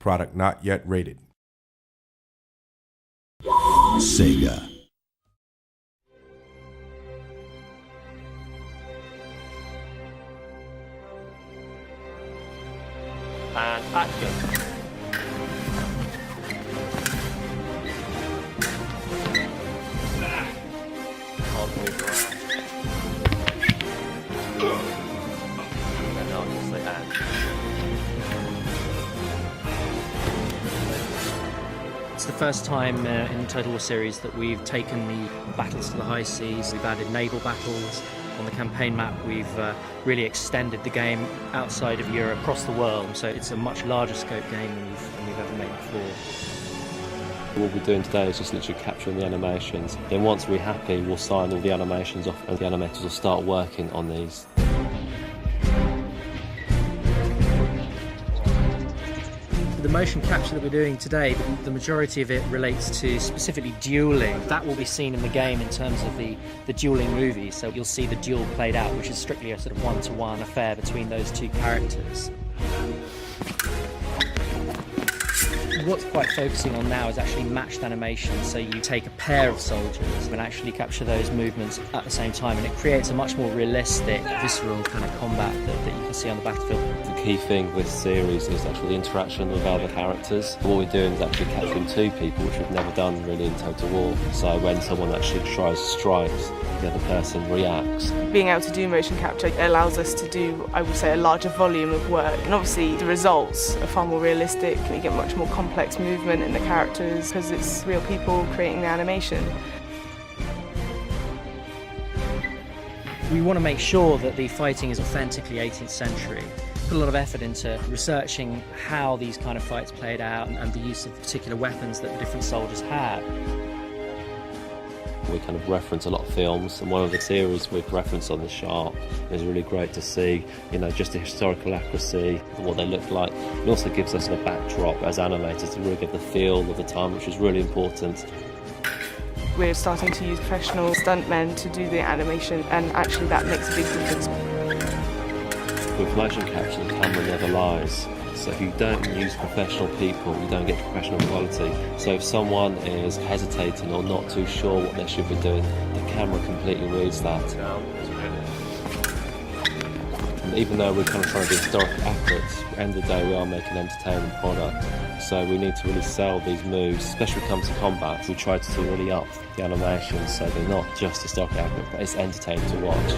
Product not yet rated. Sega. And action. Can't move around. And now I'll just say and. It's the first time in the Total War series that we've taken the battles to the high seas. We've added naval battles. On the campaign map, we've really extended the game outside of Europe, across the world. So it's a much larger scope game than we've ever made before. What we're doing today is just literally capturing the animations. Then once we're happy, we'll sign all the animations off and the animators will start working on these. The motion capture that we're doing today, the majority of it relates to specifically dueling. That will be seen in the game in terms of the dueling movie. So you'll see the duel played out, which is strictly a sort of one-to-one affair between those two characters. What's quite focusing on now is actually matched animation. So you take a pair of soldiers and actually capture those movements at the same time, and it creates a much more realistic, visceral kind of combat that you can see on the battlefield. The key thing with this series is actually the interaction with other characters. What we're doing is actually capturing two people, which we've never done really in Total War. So when someone actually tries to strike, the other person reacts. Being able to do motion capture allows us to do, I would say, a larger volume of work. And obviously the results are far more realistic. You get much more complex movement in the characters because it's real people creating the animation. We want to make sure that the fighting is authentically 18th century. Put a lot of effort into researching how these kind of fights played out and the use of particular weapons that the different soldiers had. We kind of reference a lot of films, and one of the series we've referenced on the Sharp is really great to see, you know, just the historical accuracy and what they look like. It also gives us a backdrop as animators to really give the feel of the time, which is really important. We're starting to use professional stuntmen to do the animation, and actually that makes a big difference. With motion capture, the camera never lies. So if you don't use professional people, you don't get professional quality. So if someone is hesitating or not too sure what they should be doing, the camera completely reads that. And even though we're kind of trying to be historically accurate, at the end of the day we are making an entertaining product. So we need to really sell these moves, especially when it comes to combat. We try to really up the animations so they're not just historically accurate, but it's entertaining to watch.